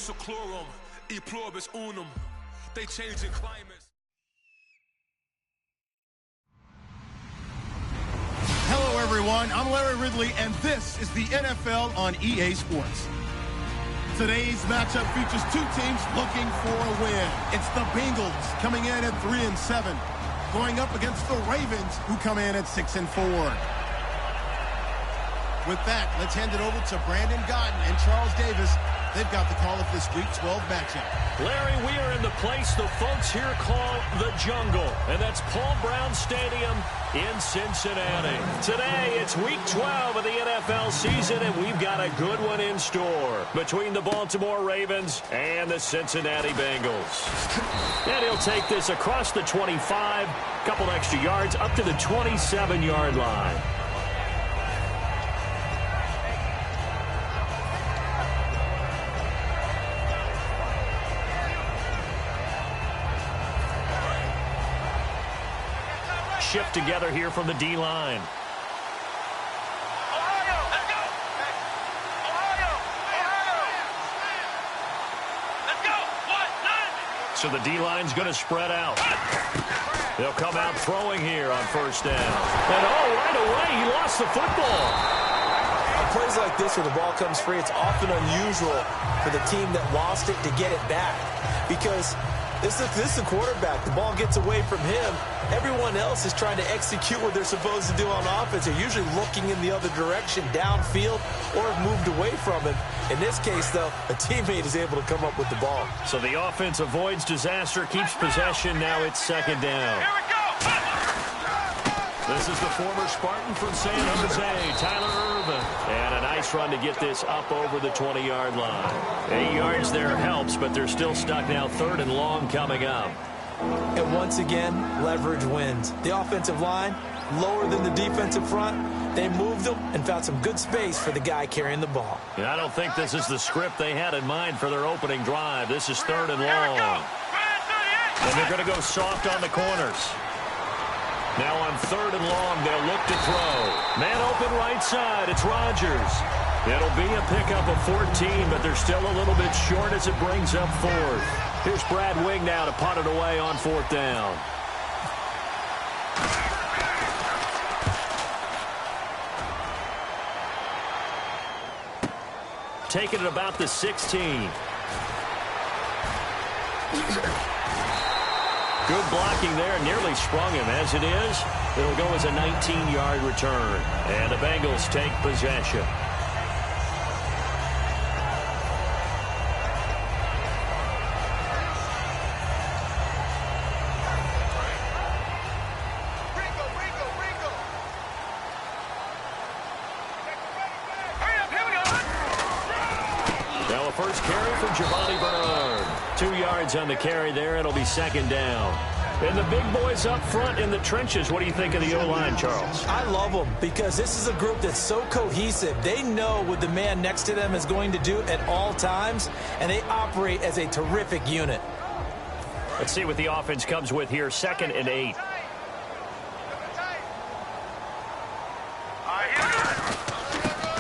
seclorum, e pluribus unum. They changing climates. Hello, everyone. I'm Larry Ridley, and this is the NFL on EA Sports. Today's matchup features two teams looking for a win. It's the Bengals coming in at 3-7, going up against the Ravens, who come in at 6-4. With that, let's hand it over to Brandon Godden and Charles Davis. They've got the call of this Week 12 matchup. Larry, we are in the place the folks here call the Jungle, and that's Paul Brown Stadium in Cincinnati. Today, it's Week 12 of the NFL season, and we've got a good one in store between the Baltimore Ravens and the Cincinnati Bengals. And he'll take this across the 25, couple extra yards, up to the 27-yard line. Shift together here from the D-line. So the D-line's going to spread out. They'll come out throwing here on first down. And right away, he lost the football. On plays like this where the ball comes free, it's often unusual for the team that lost it to get it back. Because this is the quarterback. The ball gets away from him. Everyone else is trying to execute what they're supposed to do on offense. They're usually looking in the other direction, downfield, or have moved away from him. In this case, though, a teammate is able to come up with the ball. So the offense avoids disaster, keeps possession. Now it's second down. Here we go! This is the former Spartan from San Jose, Tyler Irvin. And a nice run to get this up over the 20-yard line. 8 yards there helps, but they're still stuck now. Third and long coming up. And once again, leverage wins. The offensive line, lower than the defensive front. They moved them and found some good space for the guy carrying the ball. And I don't think this is the script they had in mind for their opening drive. This is third and long. And they're going to go soft on the corners. Now on third and long, they'll look to throw. Man open right side. It's Rodgers. It'll be a pickup of 14, but they're still a little bit short as it brings up fourth. Here's Brad Wing now to punt it away on fourth down. Taking it about the 16. Good blocking there, nearly sprung him. As it is, it'll go as a 19-yard return. And the Bengals take possession. Now a first carry for Giovanni Bernard. 2 yards on the carry there. It'll be second down. And the big boys up front in the trenches. What do you think of the O-line, Charles? I love them because this is a group that's so cohesive. They know what the man next to them is going to do at all times, and they operate as a terrific unit. Let's see what the offense comes with here. 2nd and 8.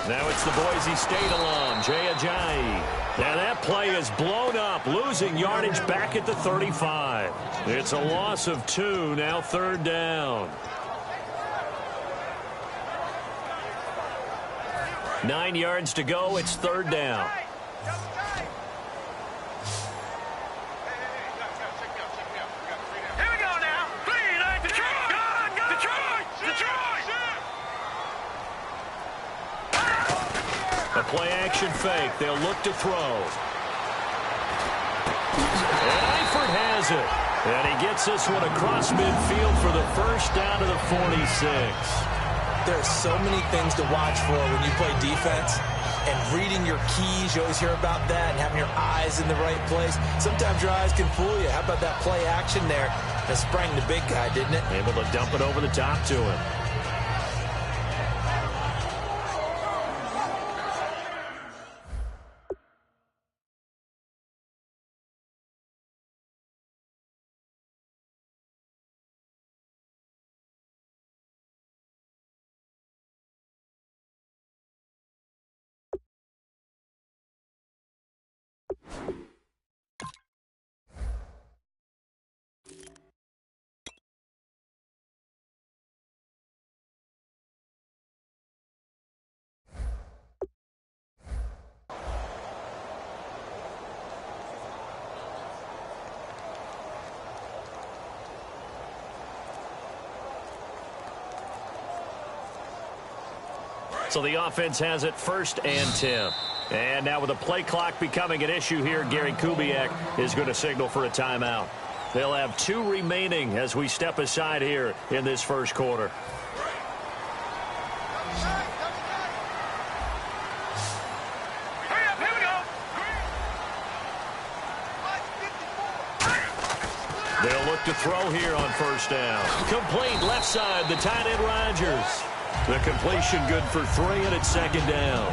Now it's the Boise State alum, Jay Ajayi. Now that play is blown up, losing yardage back at the 35. It's a loss of 2, now third down. 9 yards to go, it's third down. A play-action fake. They'll look to throw. And Eifert has it. And he gets this one across midfield for the first down to the 46. There are so many things to watch for when you play defense. And reading your keys, you always hear about that, and having your eyes in the right place. Sometimes your eyes can fool you. How about that play action there? That sprang the big guy, didn't it? Able to dump it over the top to him. So the offense has it 1st and 10. And now with the play clock becoming an issue here, Gary Kubiak is going to signal for a timeout. They'll have 2 remaining as we step aside here in this first quarter. They'll look to throw here on 1st down. Complete left side, the tight end Rodgers. The completion good for 3, and it's 2nd down.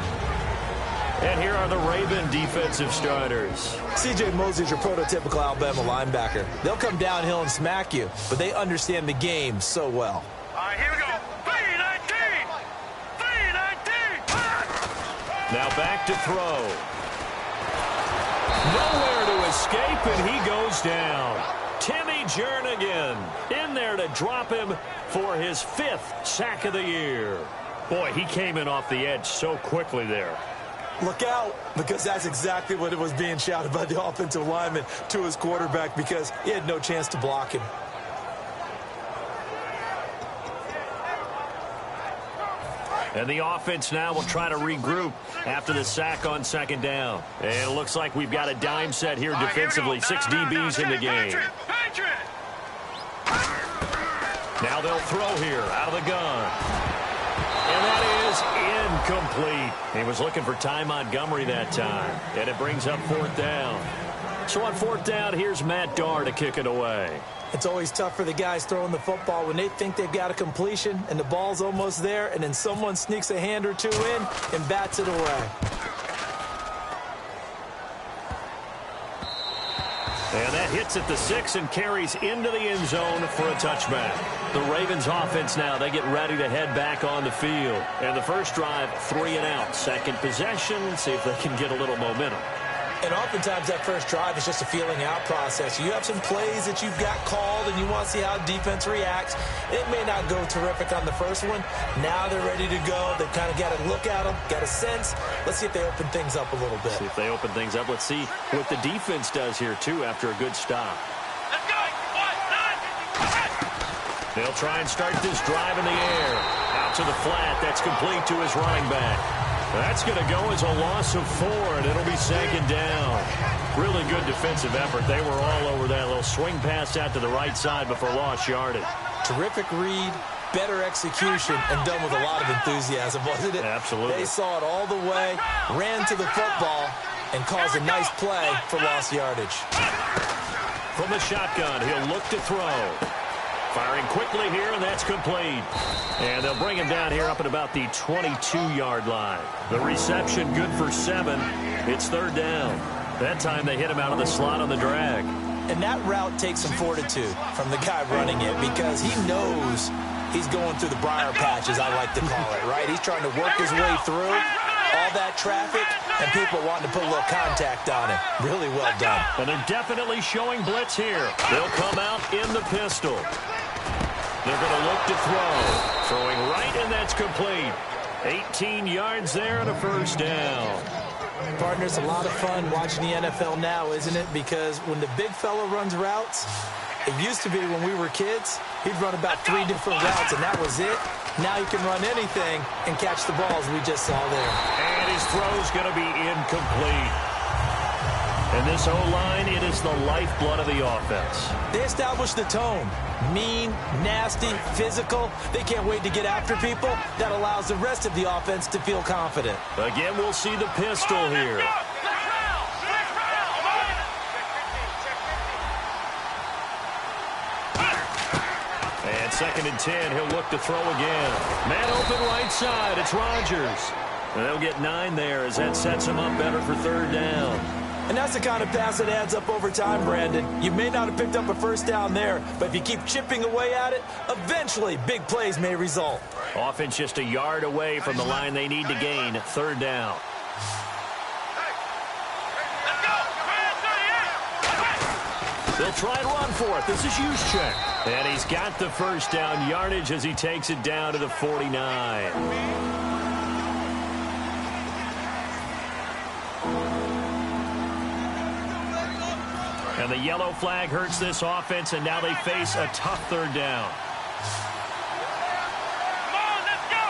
And here are the Raven defensive starters. C.J. Mosley's your prototypical Alabama linebacker. They'll come downhill and smack you, but they understand the game so well. All right, here we go. 3-19! 3-19! Now back to throw. Nowhere to escape, and he goes down. Timmy Jernigan in there to drop him for his 5th sack of the year. Boy, he came in off the edge so quickly there. Look out, because that's exactly what it was being shouted by the offensive lineman to his quarterback, because he had no chance to block him. And the offense now will try to regroup after the sack on 2nd down. And it looks like we've got a dime set here defensively. 6 DBs in the game. Now they'll throw here out of the gun. And that is incomplete. He was looking for Ty Montgomery that time. And it brings up 4th down. So on 4th down, here's Matt Darr to kick it away. It's always tough for the guys throwing the football when they think they've got a completion and the ball's almost there, and then someone sneaks a hand or 2 in and bats it away. And that hits at the 6 and carries into the end zone for a touchback. The Ravens offense now, they get ready to head back on the field. And the first drive, 3 and out. 2nd possession, see if they can get a little momentum. And oftentimes that first drive is just a feeling out process. You have some plays that you've got called and you want to see how defense reacts. It may not go terrific on the first one. Now they're ready to go. They've kind of got to look at them, got a sense. Let's see if they open things up a little bit. See if they open things up. Let's see what the defense does here, too, after a good stop. Let's go! 1, 9! They'll try and start this drive in the air. Out to the flat. That's complete to his running back. That's going to go as a loss of 4, and it'll be 2nd down. Really good defensive effort. They were all over that little swing pass out to the right side before lost yardage. Terrific read, better execution, and done with a lot of enthusiasm, wasn't it? Absolutely. They saw it all the way, ran to the football, and caused a nice play for lost yardage. From the shotgun, he'll look to throw. Firing quickly here, and that's complete. And they'll bring him down here up at about the 22-yard line. The reception good for 7. It's 3rd down. That time they hit him out of the slot on the drag. And that route takes some fortitude from the guy running it, because he knows he's going through the briar patch, as I like to call it, right? He's trying to work his way through all that traffic and people wanting to put a little contact on him. Really well done. And they're definitely showing blitz here. They'll come out in the pistol. They're going to look to throw. Throwing right, and that's complete. 18 yards there and a 1st down. Partner, it's a lot of fun watching the NFL now, isn't it? Because when the big fella runs routes, it used to be when we were kids, he'd run about 3 different routes, and that was it. Now he can run anything and catch the balls we just saw there. And his throw's going to be incomplete. And this O-line, it is the lifeblood of the offense. They established the tone. Mean, nasty, physical. They can't wait to get after people. That allows the rest of the offense to feel confident. Again, we'll see the pistol here. And 2nd and 10, he'll look to throw again. Man open right side, it's Rodgers. And they'll get 9 there as that sets him up better for 3rd down. And that's the kind of pass that adds up over time, Brandon. You may not have picked up a 1st down there, but if you keep chipping away at it, eventually big plays may result. Offense just a yard away from the line they need to gain. 3rd down. They'll try and run for it. This is Juszczyk. And he's got the 1st down yardage as he takes it down to the 49. And the yellow flag hurts this offense, and now they face a tough 3rd down. Come on, let's go!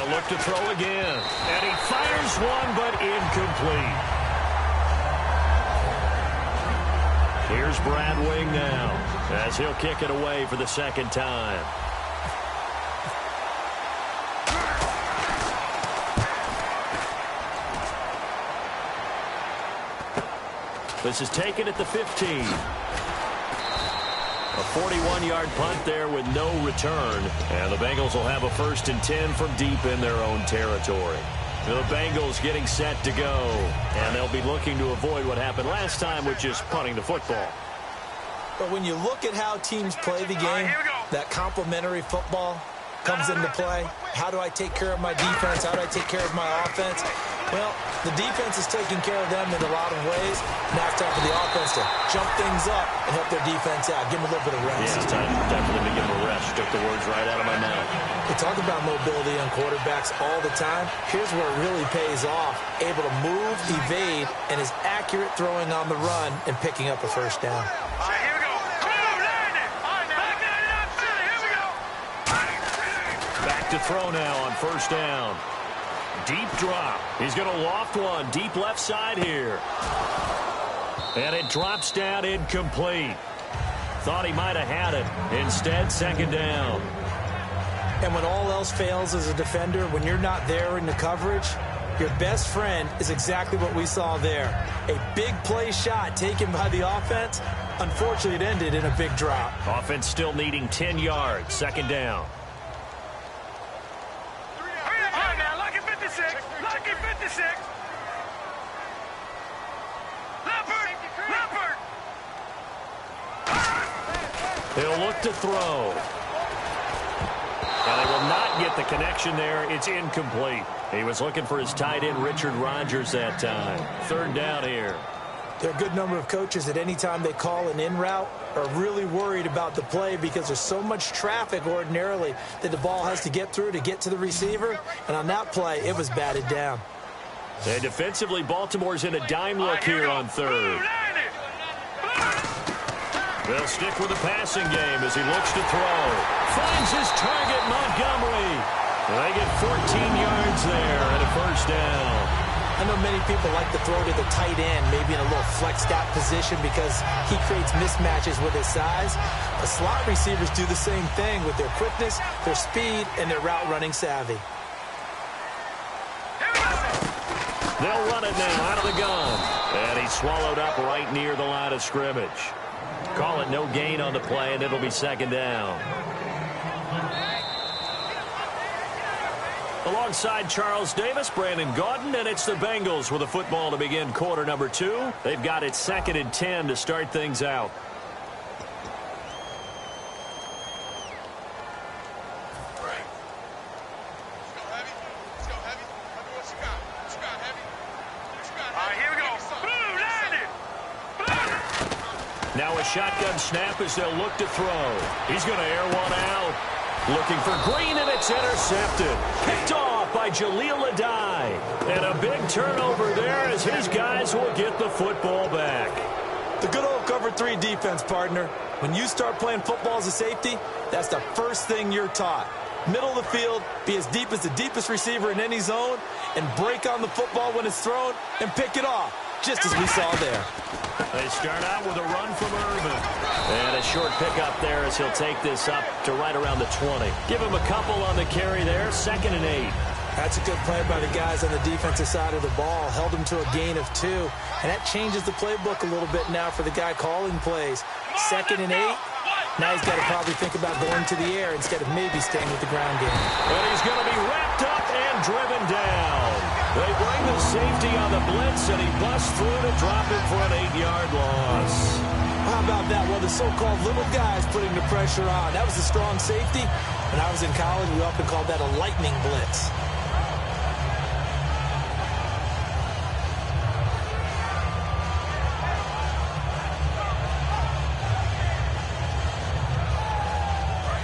They'll look to throw again. And he fires one, but incomplete. Here's Brad Wing now, as he'll kick it away for the second time. This is taken at the 15. A 41-yard punt there with no return. And the Bengals will have a 1st and 10 from deep in their own territory. The Bengals getting set to go. And they'll be looking to avoid what happened last time, which is punting the football. But when you look at how teams play the game, that complementary football comes into play. How do I take care of my defense? How do I take care of my offense? Well, the defense is taking care of them in a lot of ways. Now it's time for the offense to jump things up and help their defense out. Give them a little bit of rest. Yeah, it's time definitely to give them a rest. Took the words right out of my mouth. We talk about mobility on quarterbacks all the time. Here's where it really pays off. Able to move, evade, and is accurate throwing on the run and picking up a first down. All right, here we go. Come on, land it. Here we go. Back to throw now on first down. Deep drop. He's going to loft one deep left side here. And it drops down incomplete. Thought he might have had it. Instead, second down. And when all else fails as a defender, when you're not there in the coverage, your best friend is exactly what we saw there. A big play shot taken by the offense. Unfortunately, it ended in a big drop. Offense still needing 10 yards. Second down. Lucky 56. Lucky 56. Leopard. He'll look to throw. And they will not get the connection there. It's incomplete. He was looking for his tight end, Richard Rodgers, that time. Third down here. There are a good number of coaches that any time they call an in route are really worried about the play because there's so much traffic ordinarily that the ball has to get through to get to the receiver. And on that play, it was batted down. And defensively, Baltimore's in a dime look here on third. They'll stick with the passing game as he looks to throw. Finds his target, Montgomery. They get 14 yards there and a first down. I know many people like to throw to the tight end, maybe in a little flexed out position because he creates mismatches with his size. The slot receivers do the same thing with their quickness, their speed, and their route running savvy. They'll run it now out of the gun. And he's swallowed up right near the line of scrimmage. Call it no gain on the play, and it'll be second down. Alongside Charles Davis, Brandon Gaudin, and it's the Bengals with the football to begin quarter number 2. They've got it 2nd and 10 to start things out. Now a shotgun snap as they'll look to throw. He's going to air one out. Looking for Green, and it's intercepted. Picked off by Jaleel Adai. And a big turnover there as his guys will get the football back. The good old cover 3 defense, partner. When you start playing football as a safety, that's the first thing you're taught. Middle of the field, be as deep as the deepest receiver in any zone, and break on the football when it's thrown, and pick it off, just as we saw there. They start out with a run from Irvin. And a short pickup there as he'll take this up to right around the 20. Give him a couple on the carry there, 2nd and 8. That's a good play by the guys on the defensive side of the ball. Held him to a gain of 2. And that changes the playbook a little bit now for the guy calling plays. 2nd and 8. Now he's got to probably think about going to the air instead of maybe staying with the ground game. And he's going to be wrapped up and driven down. They bring the safety on the blitz, and he busts through to drop him for an 8-yard loss. How about that? Well, the so-called little guys putting the pressure on. That was a strong safety. When I was in college, we often called that a lightning blitz.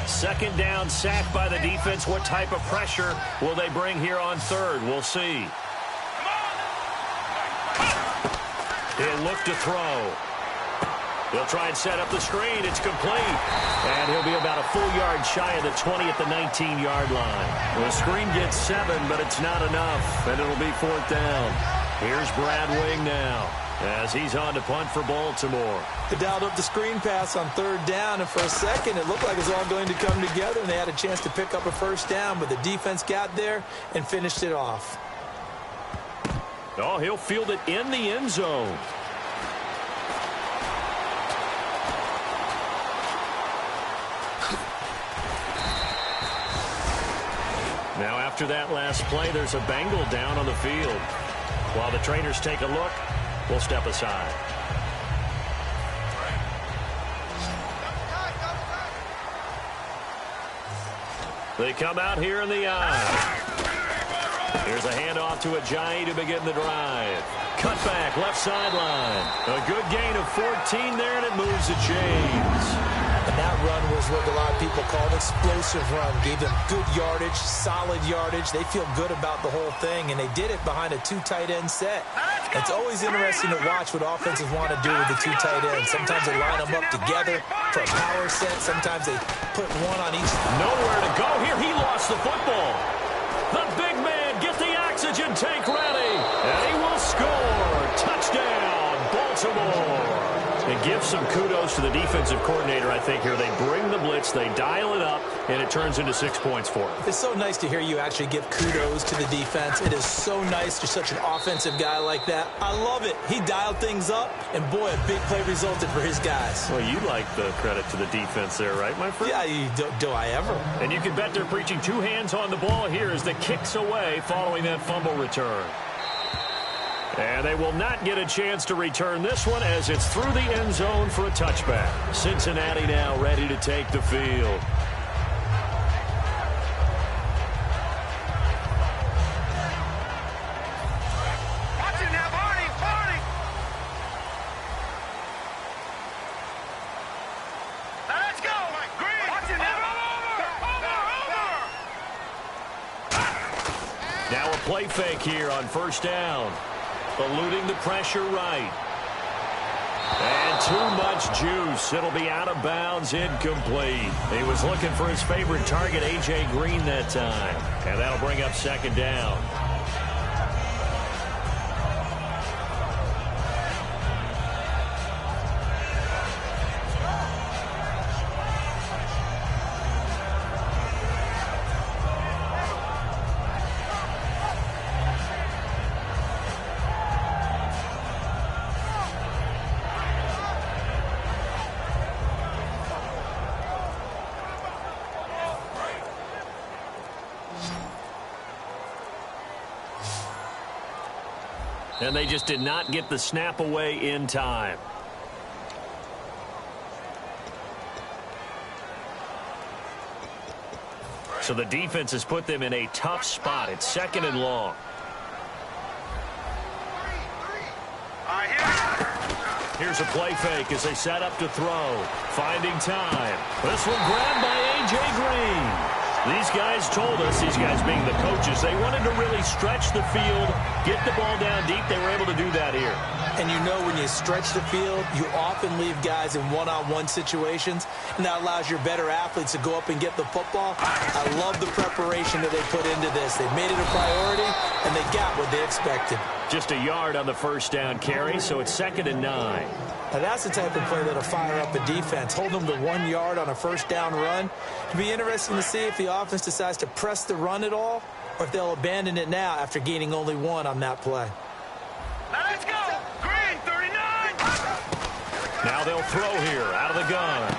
Second down, sack by the defense. What type of pressure will they bring here on third? We'll see. He'll look to throw. They'll try and set up the screen. It's complete. And he'll be about a full yard shy of the 20 at the 19-yard line. The screen gets 7, but it's not enough, and it'll be 4th down. Here's Brad Wing now as he's on to punt for Baltimore. They dialed up the screen pass on 3rd down, and for a second it looked like it was all going to come together, and they had a chance to pick up a 1st down, but the defense got there and finished it off. Oh, he'll field it in the end zone. Now after that last play, there's a Bengal down on the field. While the trainers take a look, we'll step aside. They come out here in the eye. Here's a handoff to Ajayi to begin the drive. Cut back, left sideline. A good gain of 14 there, and it moves to James. And that run was what a lot of people call an explosive run. Gave them good yardage, solid yardage. They feel good about the whole thing, and they did it behind a 2 tight end set. It's always interesting to watch what offenses want to do with the 2 tight ends. Sometimes they line them up together for a power set. Sometimes they put one on each. Nowhere to go here. He lost the football. The big man, get the oxygen tank ready. And he will score. Touchdown, Baltimore. And give some kudos to the defensive coordinator, I think, here. They bring the blitz, they dial it up, and it turns into 6 points for them. It's so nice to hear you actually give kudos to the defense. It is so nice. You're such an offensive guy like that. I love it. He dialed things up, and boy, a big play resulted for his guys. Well, you like the credit to the defense there, right, my friend? Yeah, do I ever? And you can bet they're preaching 2 hands on the ball here as the kicks away following that fumble return. And they will not get a chance to return this one as it's through the end zone for a touchback. Cincinnati now ready to take the field. Watch it now, Barney, Barney. Now let's go. Green. Watch it now. Over. Now a play fake here on 1st down. Eluding the pressure right. And too much juice. It'll be out of bounds, incomplete. He was looking for his favorite target, A.J. Green, that time. And that'll bring up 2nd down. And they just did not get the snap away in time. So the defense has put them in a tough spot. It's 2nd and long. Here's a play fake as they set up to throw. Finding time. This one grabbed by A.J. Green. These guys told us, these guys being the coaches, they wanted to really stretch the field, get the ball down deep. They were able to do that here. And you know when you stretch the field, you often leave guys in one-on-one situations, and that allows your better athletes to go up and get the football. I love the preparation that they put into this. They made it a priority, and they got what they expected. Just a yard on the 1st down carry, so it's 2nd and 9. Now that's the type of play that'll fire up a defense. Hold them to 1 yard on a 1st down run. It'll be interesting to see if the offense decides to press the run at all, or if they'll abandon it now after gaining only 1 on that play. Now let's go. Green, 39. Now they'll throw here out of the gun.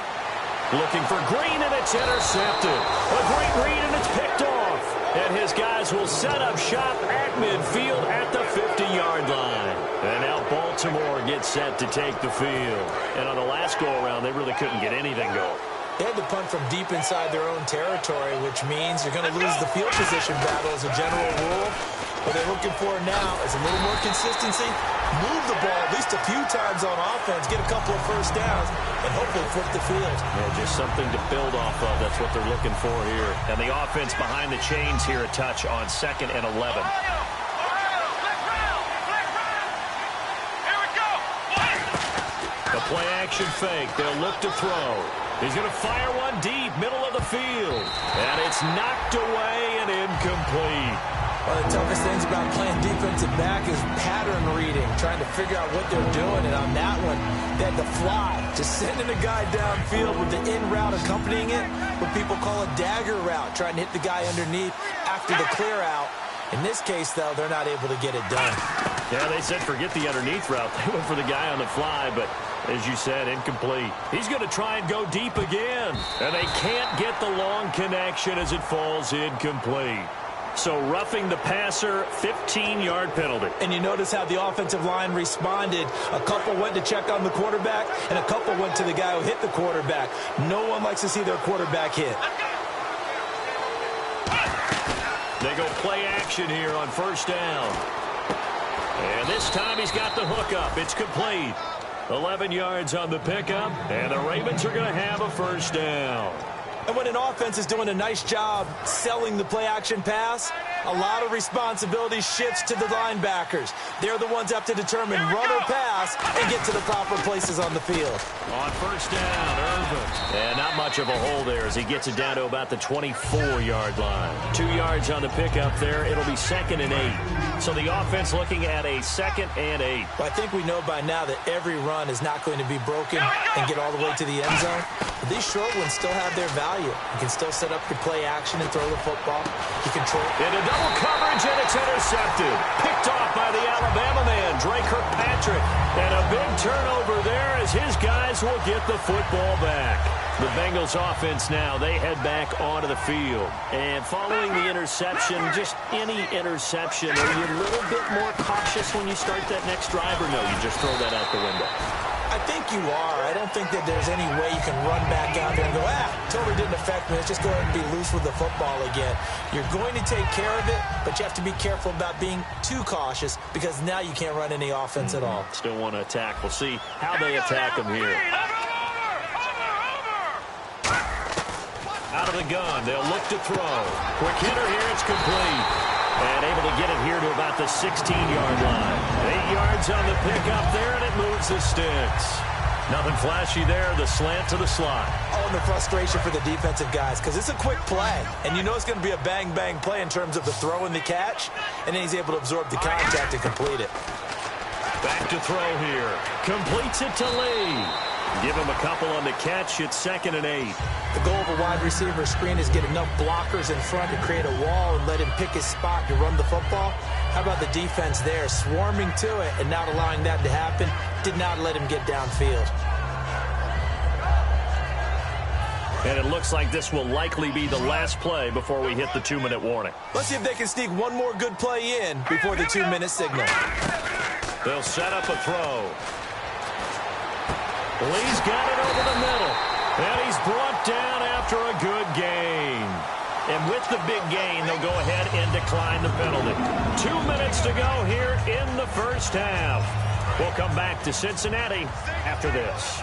Looking for Green, and it's intercepted. A great read, and it's picked off. And his guys will set up shop at midfield at the 50-yard line. And now Baltimore gets set to take the field. And on the last go-around, they really couldn't get anything going. They had to punt from deep inside their own territory, which means you're going to lose the field position battle as a general rule. What they're looking for now is a little more consistency, move the ball at least a few times on offense, get a couple of 1st downs, and hopefully flip the field. Yeah, just something to build off of. That's what they're looking for here. And the offense behind the chains here a touch on 2nd and 11. Here we go. The play play-action fake. They'll look to throw. He's going to fire one deep, middle of the field. And it's knocked away and incomplete. One of the toughest things about playing defensive back is pattern reading, trying to figure out what they're doing. And on that one, they had to fly, just sending a guy downfield with the in route accompanying it, what people call a dagger route, trying to hit the guy underneath after the clear out. In this case, though, they're not able to get it done. Yeah, they said forget the underneath route. They went for the guy on the fly, but as you said, incomplete. He's going to try and go deep again. And they can't get the long connection as it falls incomplete. So roughing the passer, 15-yard penalty. And you notice how the offensive line responded. A couple went to check on the quarterback, and a couple went to the guy who hit the quarterback. No one likes to see their quarterback hit. They go play action here on first down. And this time he's got the hook up. It's complete. 11 yards on the pickup, and the Ravens are going to have a first down. And when an offense is doing a nice job selling the play-action pass, a lot of responsibility shifts to the linebackers. They're the ones that have to determine run or pass and get to the proper places on the field. On first down, Irvin. And not much of a hole there as he gets it down to about the 24-yard line. 2 yards on the pickup there. It'll be 2nd and 8. So the offense looking at a 2nd and 8. Well, I think we know by now that every run is not going to be broken and get all the way to the end zone. But these short ones still have their value. You can still set up your play action and throw the football. You control. Into double coverage, and it's intercepted. Picked off by the Alabama man, Drake Kirkpatrick. And a big turnover there as his guys will get the football back. The Bengals offense now, they head back onto the field. And following the interception, just any interception, are you a little bit more cautious when you start that next drive, or no, you just throw that out the window? I think you are. I don't think that there's any way you can run back out there and go, totally didn't affect me. Let's just go ahead and be loose with the football again. You're going to take care of it, but you have to be careful about being too cautious because now you can't run any offense at all. Still want to attack. We'll see how they attack them here. Out of the gun, they'll look to throw. Quick hitter here, it's complete. And able to get it here to about the 16-yard line. 8 yards on the pickup there, and it moves the sticks. Nothing flashy there, the slant to the slot. Oh, and the frustration for the defensive guys, because it's a quick play. And you know it's going to be a bang-bang play in terms of the throw and the catch. And then he's able to absorb the contact and complete it. Back to throw here. Completes it to Lee. Give him a couple on the catch. It's 2nd and 8. The goal of a wide receiver screen is get enough blockers in front to create a wall and let him pick his spot to run the football. How about the defense there, swarming to it and not allowing that to happen? Did not let him get downfield. And it looks like this will likely be the last play before we hit the 2-minute warning. Let's see if they can sneak one more good play in before the 2-minute signal. They'll set up a throw. Lee's got it over the middle. And he's brought down after a good gain. And with the big gain, they'll go ahead and decline the penalty. 2 minutes to go here in the first half. We'll come back to Cincinnati after this.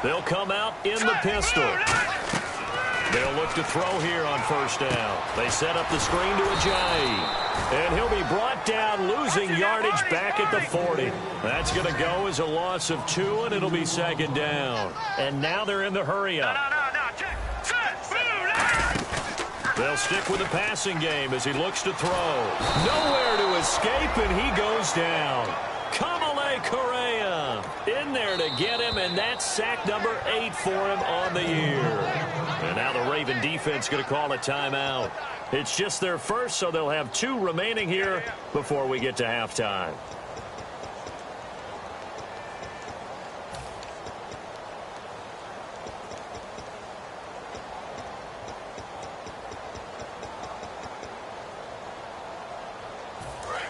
They'll come out in the pistol. They'll look to throw here on first down. They set up the screen to Ajayi. And he'll be brought down, losing yardage back at the 40. That's going to go as a loss of 2, and it'll be 2nd down. And now they're in the hurry-up. They'll stick with the passing game as he looks to throw. Nowhere to escape, and he goes down. Kamale Correa in there to get him, and that's sack number 8 for him on the year. And now the Raven defense going to call a timeout. It's just their first, so they'll have 2 remaining here before we get to halftime.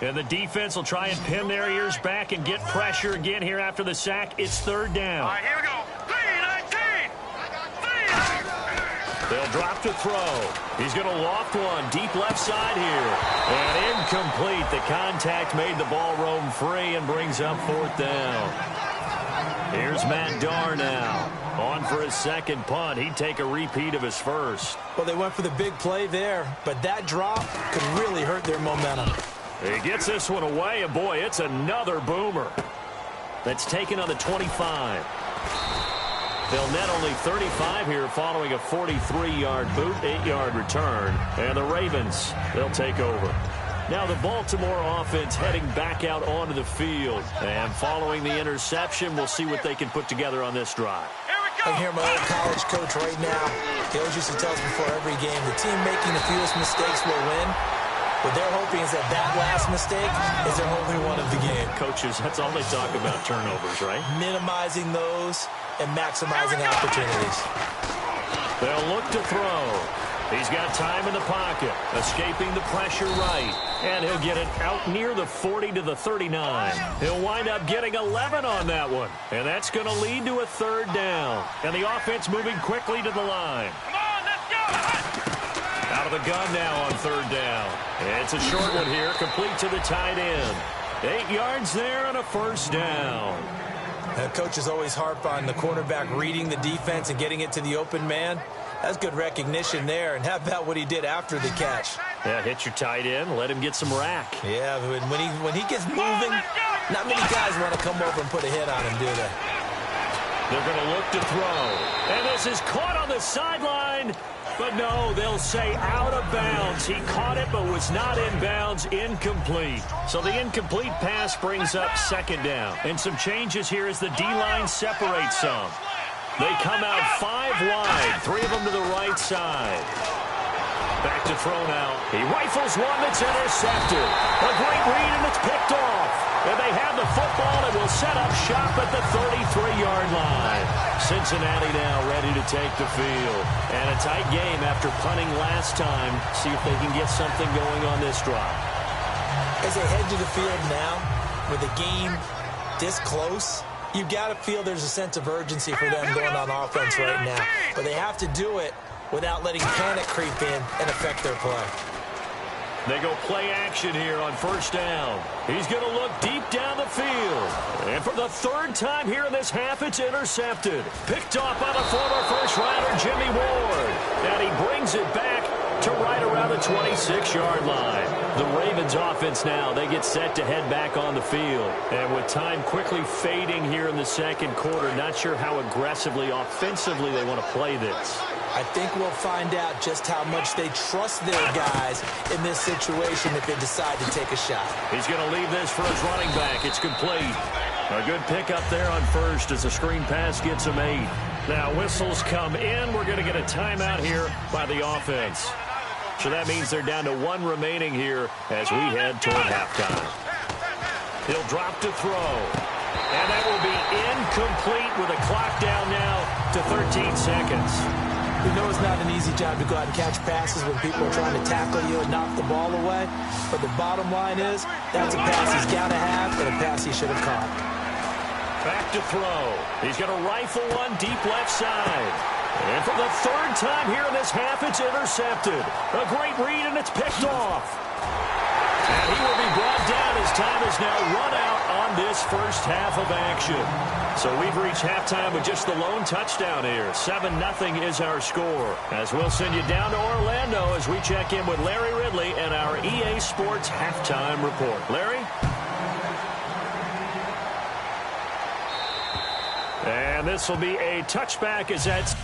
And the defense will try and pin their ears back and get pressure again here after the sack. It's 3rd down. All right, here we go. 3-19. They'll drop to throw. He's going to loft one deep left side here. And incomplete. The contact made the ball roam free and brings up 4th down. Here's Matt Darr now. On for his 2nd punt. He'd take a repeat of his first. Well, they went for the big play there, but that drop could really hurt their momentum. He gets this one away, and boy, it's another boomer. That's taken on the 25. They'll net only 35 here following a 43-yard boot, 8-yard return. And the Ravens, they'll take over. Now the Baltimore offense heading back out onto the field. And following the interception, we'll see what they can put together on this drive. I can hear my old college coach right now. He always used to tell us before every game, the team making the fewest mistakes will win. What they're hoping is that last mistake is their only one of the game. Coaches, that's all they talk about, turnovers, right? Minimizing those and maximizing opportunities. They'll look to throw. He's got time in the pocket, escaping the pressure right. And he'll get it out near the 40 to the 39. He'll wind up getting 11 on that one. And that's going to lead to a third down. And the offense moving quickly to the line. Come on, let's go. Out of the gun now on third down. It's a short one here, complete to the tight end. 8 yards there and a first down. Coaches always harp on the quarterback reading the defense and getting it to the open man. That's good recognition there. And how about what he did after the catch? Yeah, hit your tight end, let him get some rack. Yeah, but when he gets moving, not many guys want to come over and put a hit on him, do they? They're going to look to throw. And this is caught on the sideline. But no, they'll say out of bounds. He caught it but was not in bounds. Incomplete. So the incomplete pass brings up second down. And some changes here as the D-line separates some. They come out 5 wide, 3 of them to the right side. Back to throw now. He rifles one that's intercepted. A great read, and it's picked off. And they have the football and will set up shop at the 33-yard line. Cincinnati now ready to take the field. And a tight game after punting last time. See if they can get something going on this drive. As they head to the field now, with the game this close, you've got to feel there's a sense of urgency for them going on offense right now. But they have to do it without letting panic creep in and affect their play. They go play action here on first down. He's going to look deep down the field. And for the third time here in this half, it's intercepted. Picked off by the former first-rounder Jimmy Ward. And he brings it back to right around the 26-yard line. The Ravens offense now, they get set to head back on the field. And with time quickly fading here in the second quarter, not sure how aggressively, offensively they want to play this. I think we'll find out just how much they trust their guys in this situation if they decide to take a shot. He's going to leave this for his running back. It's complete. A good pickup there on first as the screen pass gets him 8. Now whistles come in. We're going to get a timeout here by the offense. So that means they're down to 1 remaining here as we head toward halftime. He'll drop to throw. And that will be incomplete with a clock down now to 13 seconds. We know it's not an easy job to go out and catch passes when people are trying to tackle you and knock the ball away. But the bottom line is, that's a pass he's got to have and a pass he should have caught. Back to throw. He's going to rifle one deep left side. And for the third time here in this half, it's intercepted. A great read, and it's picked off. And he will be brought down as time is now run out on this first half of action. So we've reached halftime with just the lone touchdown here. 7-0 is our score. As we'll send you down to Orlando as we check in with Larry Ridley and our EA Sports halftime report. Larry? And this will be a touchback as that's...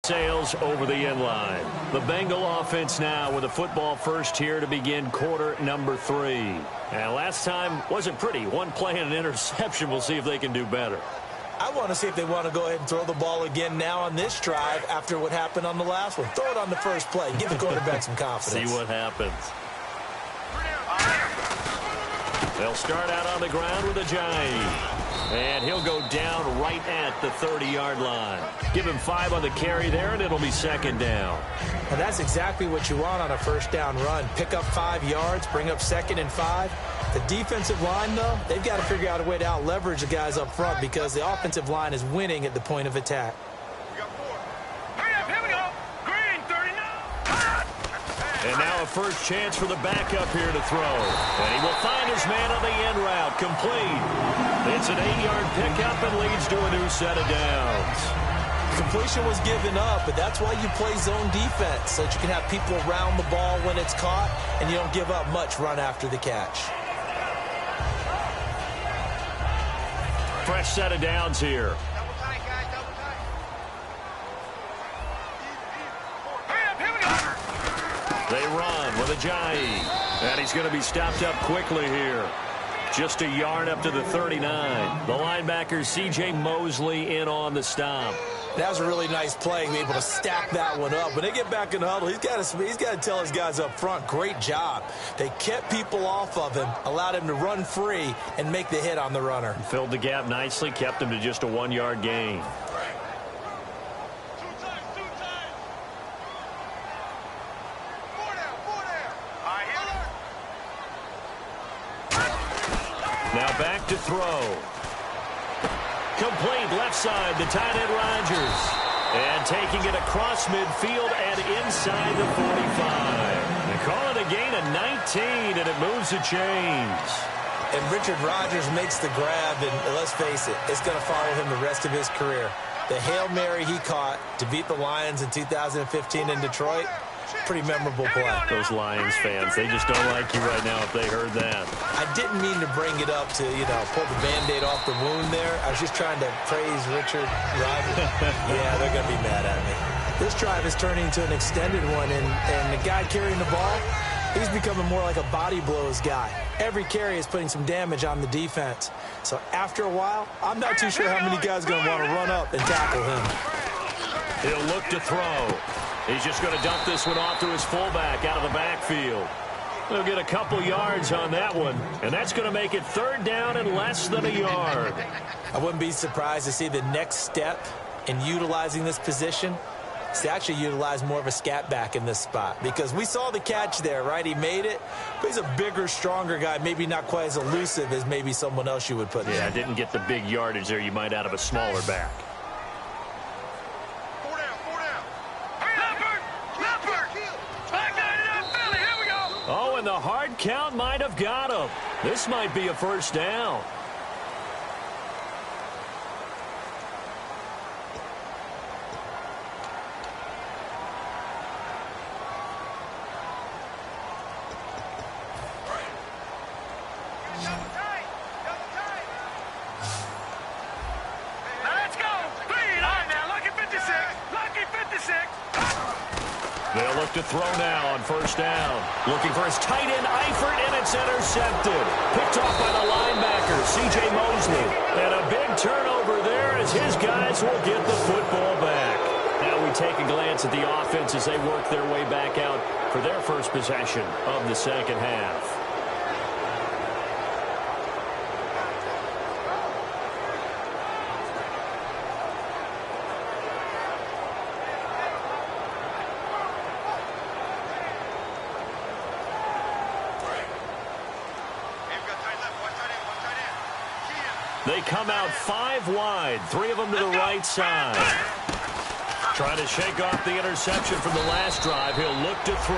Sails over the inline. The Bengal offense now with a football first here to begin quarter number 3. And last time wasn't pretty. One play and an interception. We'll see if they can do better. I want to see if they want to go ahead and throw the ball again now on this drive after what happened on the last one. Throw it on the first play. Give the quarterback some confidence. See what happens. They'll start out on the ground with Ajayi. And he'll go down right at the 30-yard line. Give him 5 on the carry there, and it'll be second down. And that's exactly what you want on a first down run. Pick up 5 yards, bring up second and 5. The defensive line, though, they've got to figure out a way to out-leverage the guys up front because the offensive line is winning at the point of attack. And now a first chance for the backup here to throw. And he will find his man on the end route. Complete. It's an 8-yard pickup and leads to a new set of downs. Completion was given up, but that's why you play zone defense, so that you can have people around the ball when it's caught, and you don't give up much run after the catch. Fresh set of downs here. Double tight, guys, double tight. They run with Ajayi. And he's going to be stopped up quickly here. Just a yard up to the 39. The linebacker, C.J. Mosley, in on the stop. That was a really nice play, being able to stack that one up. When they get back in the huddle, he's got to tell his guys up front, great job. They kept people off of him, allowed him to run free, and make the hit on the runner. Filled the gap nicely, kept him to just a 1-yard gain. Now back to throw. Complete left side, the tight end Rodgers. And taking it across midfield and inside the 45. They call it a gain of 19, and it moves the chains. And Richard Rodgers makes the grab, and let's face it, it's going to follow him the rest of his career. The Hail Mary he caught to beat the Lions in 2015 in Detroit, pretty memorable play. Those Lions fans, they just don't like you right now if they heard that. I didn't mean to bring it up to, pull the Band-Aid off the wound there. I was just trying to praise Richard Rodgers. Yeah, they're going to be mad at me. This drive is turning into an extended one, and the guy carrying the ball, he's becoming more like a body blows guy. Every carry is putting some damage on the defense. So after a while, I'm not too sure how many guys are going to want to run up and tackle him. He'll look to throw. He's just going to dump this one off to his fullback out of the backfield. He'll get a couple yards on that one, and that's going to make it 3rd down and less than a yard. I wouldn't be surprised to see the next step in utilizing this position is to actually utilize more of a scat back in this spot, because we saw the catch there, right? He made it, but he's a bigger, stronger guy, maybe not quite as elusive as maybe someone else you would put in. Yeah, didn't get the big yardage there you might out of a smaller back. Oh, and the hard count might have got him. This might be a first down. Let's go. Speed on now. Lucky 56. Lucky 56. They'll look to throw now on first down. Looking for his tight end, Eifert, and it's intercepted. Picked off by the linebacker, C.J. Mosley. And a big turnover there as his guys will get the football back. Now we take a glance at the offense as they work their way back out for their first possession of the second half. They come out 5 wide, 3 of them to the right side. Trying to shake off the interception from the last drive. He'll look to throw,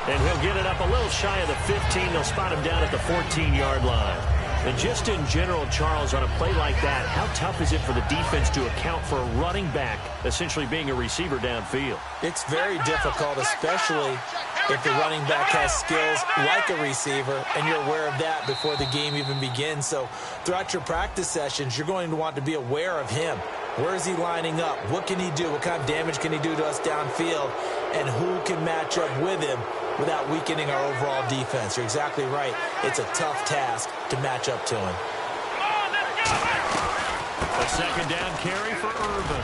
and he'll get it up a little shy of the 15. They'll spot him down at the 14-yard line. And just in general, Charles, on a play like that, how tough is it for the defense to account for a running back essentially being a receiver downfield? It's very difficult, especially if the running back has skills like a receiver, and you're aware of that before the game even begins. So throughout your practice sessions, you're going to want to be aware of him. Where is he lining up? What can he do? What kind of damage can he do to us downfield? And who can match up with him without weakening our overall defense? You're exactly right. It's a tough task to match up to him. A second down carry for Urban.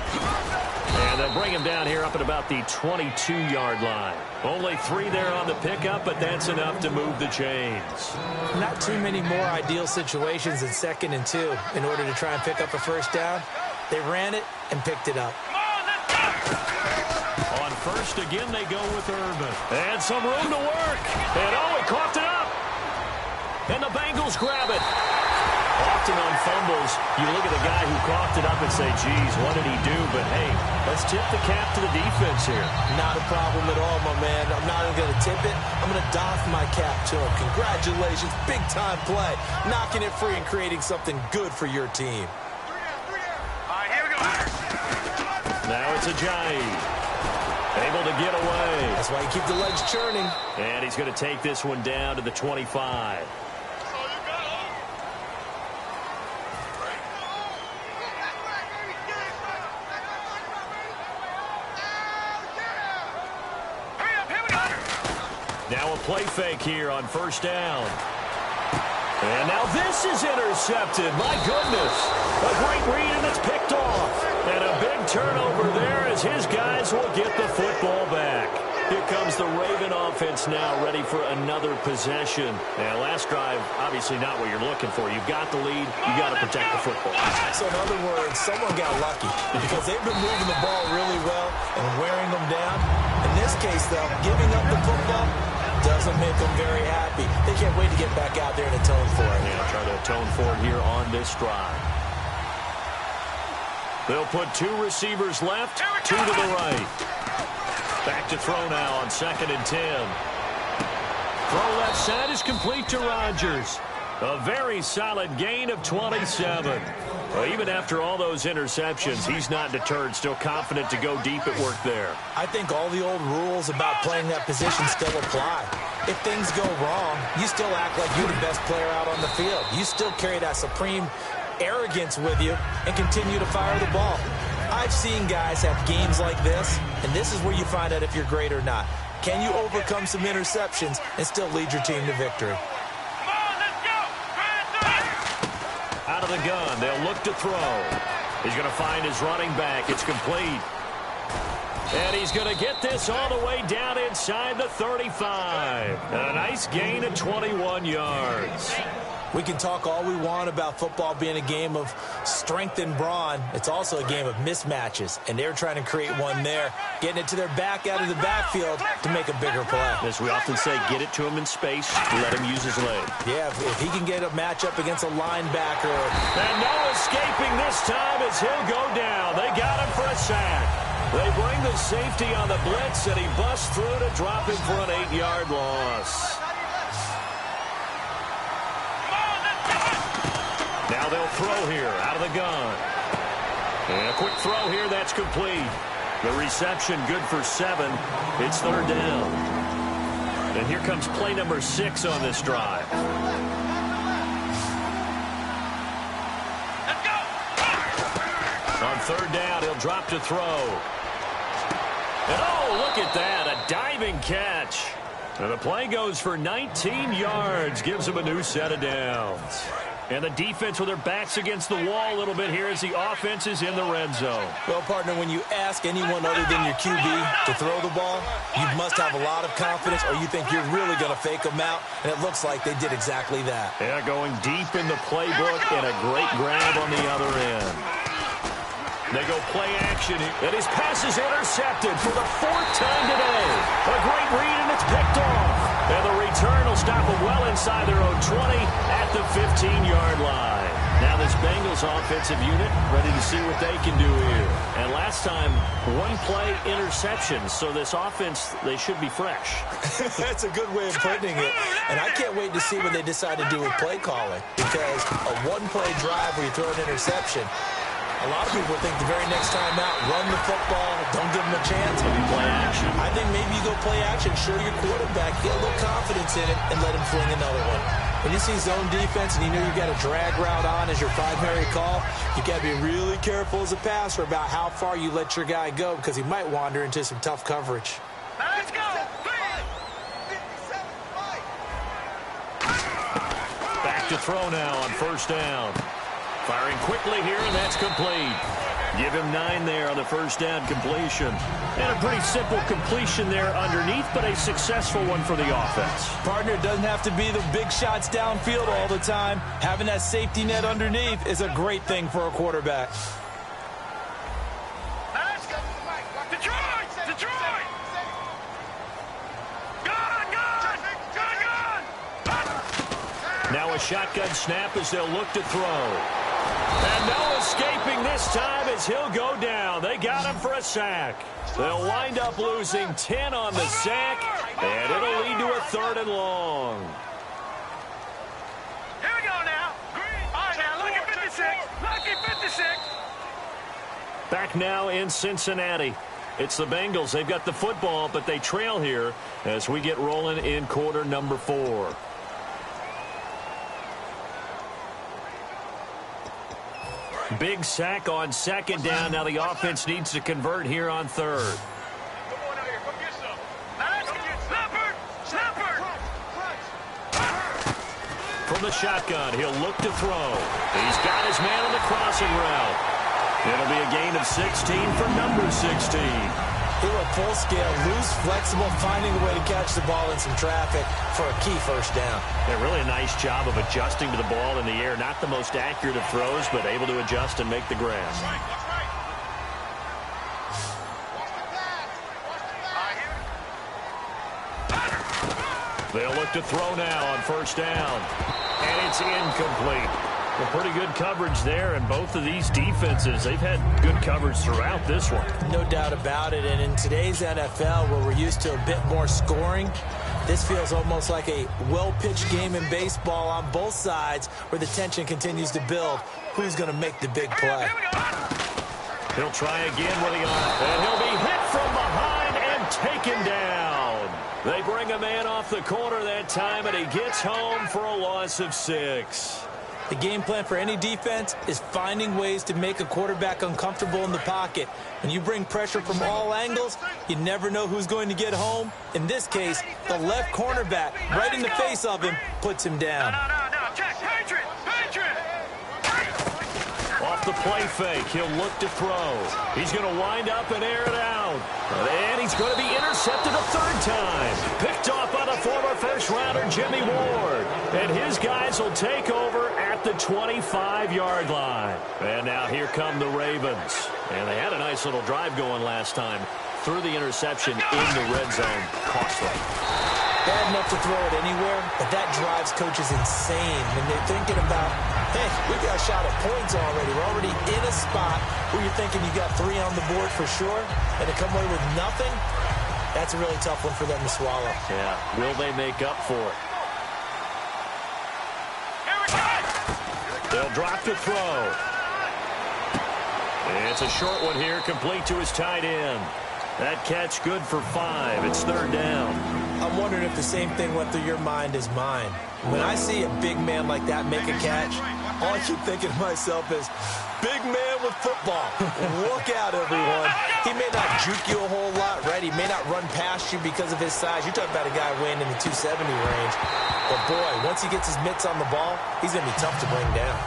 And they'll bring him down here up at about the 22-yard line. Only 3 there on the pickup, but that's enough to move the chains. Not too many more ideal situations in 2nd and 2 in order to try and pick up a first down. They ran it and picked it up. On first, again, they go with Urban. And some room to work. And, oh, he coughed it up. And the Bengals grab it. Often on fumbles, you look at the guy who coughed it up and say, geez, what did he do? But, hey, let's tip the cap to the defense here. Not a problem at all, my man. I'm not even going to tip it. I'm going to doff my cap to him. Congratulations. Big-time play. Knocking it free and creating something good for your team. All right, here we go. Now it's a Jay. Able to get away. That's why you keep the legs churning. And he's going to take this one down to the 25. Now a play fake here on first down. And now this is intercepted. My goodness. A great read, and it's picked off. And a big turnover there as his guys will get the football back. Here comes the Raven offense now, ready for another possession. Now, last drive, obviously not what you're looking for. You've got the lead. You've got to protect the football. So, in other words, someone got lucky because they've been moving the ball really well and wearing them down. In this case, though, giving up the football doesn't make them very happy. They can't wait to get back out there and atone for it. Yeah, try to atone for it here on this drive. They'll put two receivers left, two to the right. Back to throw now on 2nd and 10. Throw left side is complete to Rodgers. A very solid gain of 27. Well, even after all those interceptions, he's not deterred, still confident to go deep at work there. I think all the old rules about playing that position still apply. If things go wrong, you still act like you're the best player out on the field. You still carry that supreme arrogance with you and continue to fire the ball. I've seen guys have games like this, and this is where you find out if you're great or not. Can you overcome some interceptions and still lead your team to victory? Come on, let's go. Out of the gun, they'll look to throw. He's going to find his running back. It's complete. And he's going to get this all the way down inside the 35. A nice gain of 21 yards. We can talk all we want about football being a game of strength and brawn. It's also a game of mismatches, and they're trying to create one there, getting it to their back out of the backfield to make a bigger play. As we often say, get it to him in space, let him use his leg. Yeah, if he can get a matchup against a linebacker. And no escaping this time as he'll go down. They got him for a sack. They bring the safety on the blitz, and he busts through to drop him for an 8-yard loss. Now they'll throw here out of the gun. And a quick throw here, that's complete. The reception good for 7. It's 3rd down. And here comes play number 6 on this drive. Let's go. On 3rd down, he'll drop to throw. And oh, look at that, a diving catch. And the play goes for 19 yards, gives him a new set of downs. And the defense with their backs against the wall a little bit here as the offense is in the red zone. Well, partner, when you ask anyone other than your QB to throw the ball, you must have a lot of confidence or you think you're really going to fake them out, and it looks like they did exactly that. Yeah, going deep in the playbook and a great grab on the other end. They go play action, and his pass is intercepted for the 4th time today. A great read, and it's picked off. And the return will stop them well inside their own 20 at the 15-yard line. Now this Bengals offensive unit ready to see what they can do here. And last time, 1-play interception, so this offense, they should be fresh. That's a good way of putting it. And I can't wait to see what they decide to do with play calling, because a 1-play drive where you throw an interception, a lot of people think the very next time out, run the football, don't give them a chance. Maybe play action. I think maybe you go play action, show your quarterback, get a little confidence in it, and let him fling another one. When you see zone defense and you know you've got a drag route on as your primary call, you got to be really careful as a passer about how far you let your guy go, because he might wander into some tough coverage. Let's go. Back to throw now on 1st down. Firing quickly here, and that's complete. Give him 9 there on the 1st down completion. And a pretty simple completion there underneath, but a successful one for the offense. Partner, it doesn't have to be the big shots downfield all the time. Having that safety net underneath is a great thing for a quarterback. Let's go. Detroit. Detroit. Gun. Now a a shotgun snap as they'll look to throw. And no escaping this time as he'll go down. They got him for a sack. They'll wind up losing 10 on the sack, and it'll lead to a 3rd and long. Here we go now. All right, now, look at 56. Lucky 56. Back now in Cincinnati. It's the Bengals. They've got the football, but they trail here as we get rolling in quarter number 4. Big sack on 2nd down. Now the offense needs to convert here on 3rd. From the shotgun, he'll look to throw. He's got his man on the crossing route. It'll be a gain of 16 for number 16. He went full scale, loose, flexible, finding a way to catch the ball in some traffic for a key 1st down. Yeah, really a nice job of adjusting to the ball in the air. Not the most accurate of throws, but able to adjust and make the grab. They'll look to throw now on 1st down. And it's incomplete. Well, pretty good coverage there, and both of these defenses, they've had good coverage throughout this one. No doubt about it, and in today's NFL, where we're used to a bit more scoring, this feels almost like a well-pitched game in baseball on both sides where the tension continues to build. Who's going to make the big play? He'll try again with the arm, and he'll be hit from behind and taken down. They bring a man off the corner that time, and he gets home for a loss of 6. The game plan for any defense is finding ways to make a quarterback uncomfortable in the pocket. When you bring pressure from all angles, you never know who's going to get home. In this case, the left cornerback, right in the face of him, puts him down. No. Check. Patriot. Off the play fake, he'll look to throw. He's going to wind up and air it out. And he's going to be intercepted a 3rd time. Picked off by the former 1st-rounder Jimmy Ward. And his guys will take over at the 25-yard line. And now here come the Ravens. And they had a nice little drive going last time. Threw the interception in the red zone. Costly. Bad enough to throw it anywhere, but that drives coaches insane when they're thinking about, hey, we got a shot at points already. We're already in a spot where you're thinking you got 3 on the board for sure, and to come away with nothing, that's a really tough one for them to swallow. Yeah, will they make up for it? They'll drop to throw. It's a short one here, complete to his tight end. That catch good for 5. It's 3rd down. I'm wondering if the same thing went through your mind as mine. When I see a big man like that make a catch, all I keep thinking to myself is, big man with football. Look out, everyone. He may not juke you a whole lot, right? He may not run past you because of his size. You're talking about a guy weighing in the 270 range. But, boy, once he gets his mitts on the ball, he's going to be tough to bring down.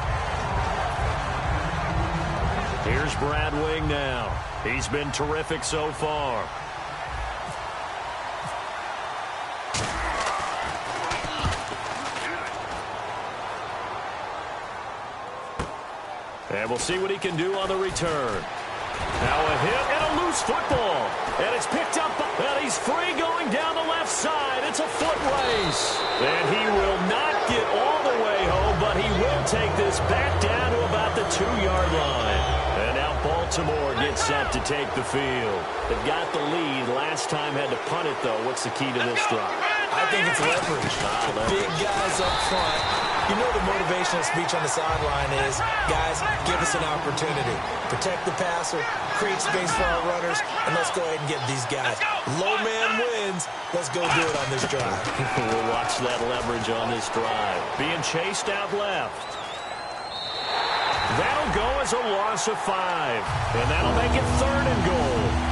Here's Brad Wing now. He's been terrific so far. And we'll see what he can do on the return. Now a hit and a loose football. And it's picked up, and he's free going down the left side. It's a foot race. And he will not get all the way home, but he will take this back down to about the 2-yard line. And now Baltimore gets set to take the field. They've got the lead. Last time had to punt it, though. What's the key to this drive? I think it's leverage. Big guys up front. You know the motivational speech on the sideline is, guys, give us an opportunity. Protect the passer, create space for our runners, and let's go ahead and get these guys. Low man wins. Let's go do it on this drive. We'll watch that leverage on this drive. Being chased out left. That'll go as a loss of 5. And that'll make it 3rd and goal.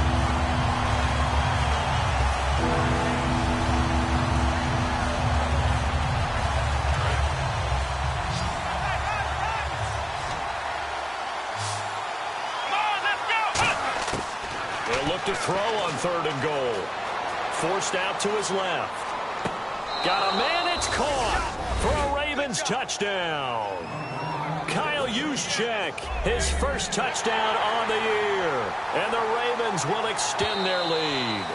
To throw on 3rd and goal. Forced out to his left. Got a man, it's caught for a Ravens touchdown. Kyle Juszczyk, his first touchdown on the year. And the Ravens will extend their lead.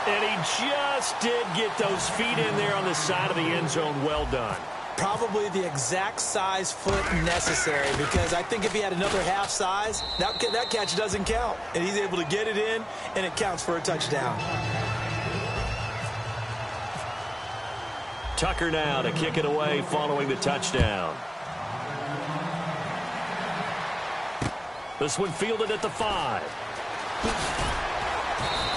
And he just did get those feet in there on the side of the end zone. Well done. Probably the exact size foot necessary, because I think if he had another half size, that catch doesn't count. And he's able to get it in, and it counts for a touchdown. Tucker now to kick it away following the touchdown. This one fielded at the 5.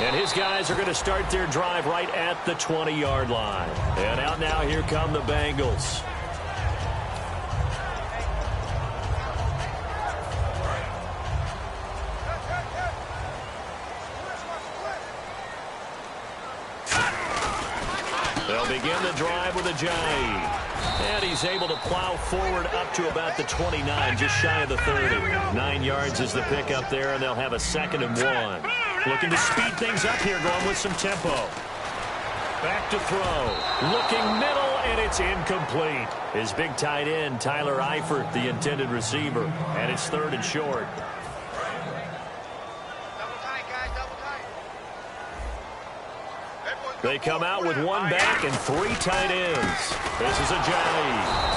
And his guys are going to start their drive right at the 20-yard line. And out now, here come the Bengals. They'll begin the drive with a Jay. And he's able to plow forward up to about the 29, just shy of the 30. 9 yards is the pickup there, and they'll have a 2nd and 1. Looking to speed things up here, going with some tempo. Back to throw. Looking middle, and it's incomplete. His big tight end, Tyler Eifert, the intended receiver. And it's 3rd and short. They come out with 1 back and 3 tight ends. This is a Jay.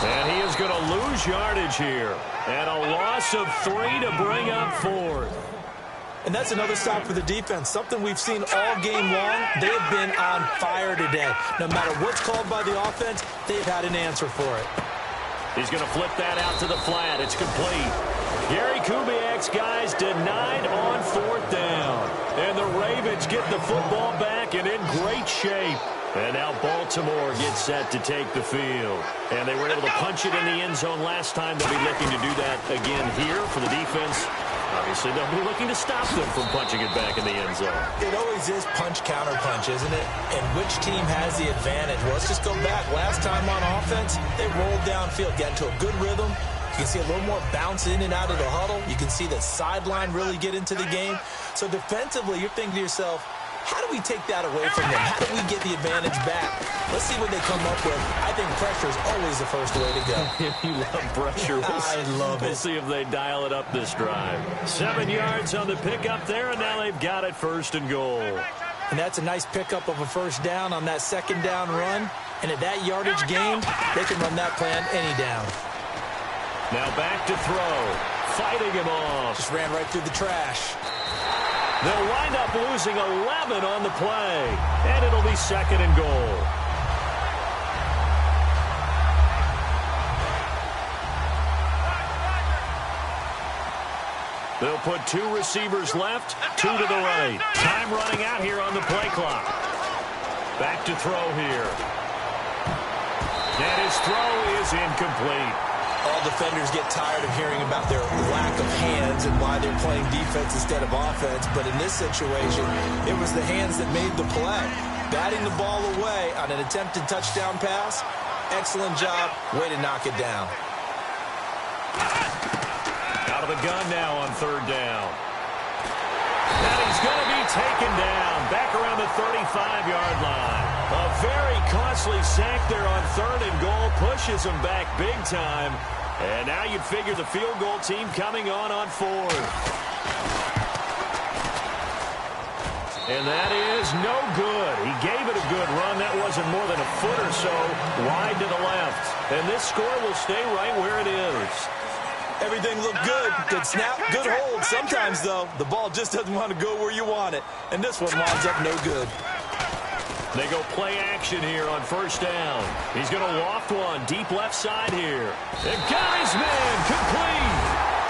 And he is going to lose yardage here. And a loss of 3 to bring up 4th. And that's another stop for the defense. Something we've seen all game long. They have been on fire today. No matter what's called by the offense, they've had an answer for it. He's going to flip that out to the flat. It's complete. Gary Kubiak's guys denied on 4th down. And the Ravens get the football back and in great shape. And now Baltimore gets set to take the field. And they were able to punch it in the end zone last time. They'll be looking to do that again here for the defense. Obviously, they'll be looking to stop them from punching it back in the end zone. It always is punch-counter-punch, isn't it? And which team has the advantage? Well, let's just go back. Last time on offense, they rolled downfield, got into a good rhythm. You can see a little more bounce in and out of the huddle. You can see the sideline really get into the game. So defensively, you're thinking to yourself, how do we take that away from them? How do we get the advantage back? Let's see what they come up with. I think pressure is always the first way to go. You love pressure. I love it. We'll see if they dial it up this drive. 7 yards on the pickup there, and now they've got it 1st and goal. And that's a nice pickup of a 1st down on that 2nd down run. And at that yardage gain, they can run that plan any down. Now back to throw. Fighting him off. Just ran right through the trash. They'll wind up losing 11 on the play. And it'll be 2nd and goal. They'll put 2 receivers left, 2 to the right. Time running out here on the play clock. Back to throw here. And his throw is incomplete. All defenders get tired of hearing about their lack of hands and why they're playing defense instead of offense. But in this situation, it was the hands that made the play. Batting the ball away on an attempted touchdown pass. Excellent job. Way to knock it down. Out of the gun now on 3rd down. And he's going to be taken down back around the 35-yard line. A very costly sack there on 3rd and goal. Pushes him back big time. And now you'd figure the field goal team coming on 4th. And that is no good. He gave it a good run. That wasn't more than a foot or so wide to the left. And this score will stay right where it is. Everything looked good. Good snap, good hold. Sometimes, though, the ball just doesn't want to go where you want it. And this one winds up no good. They go play action here on 1st down. He's going to loft one deep left side here. And got his man complete.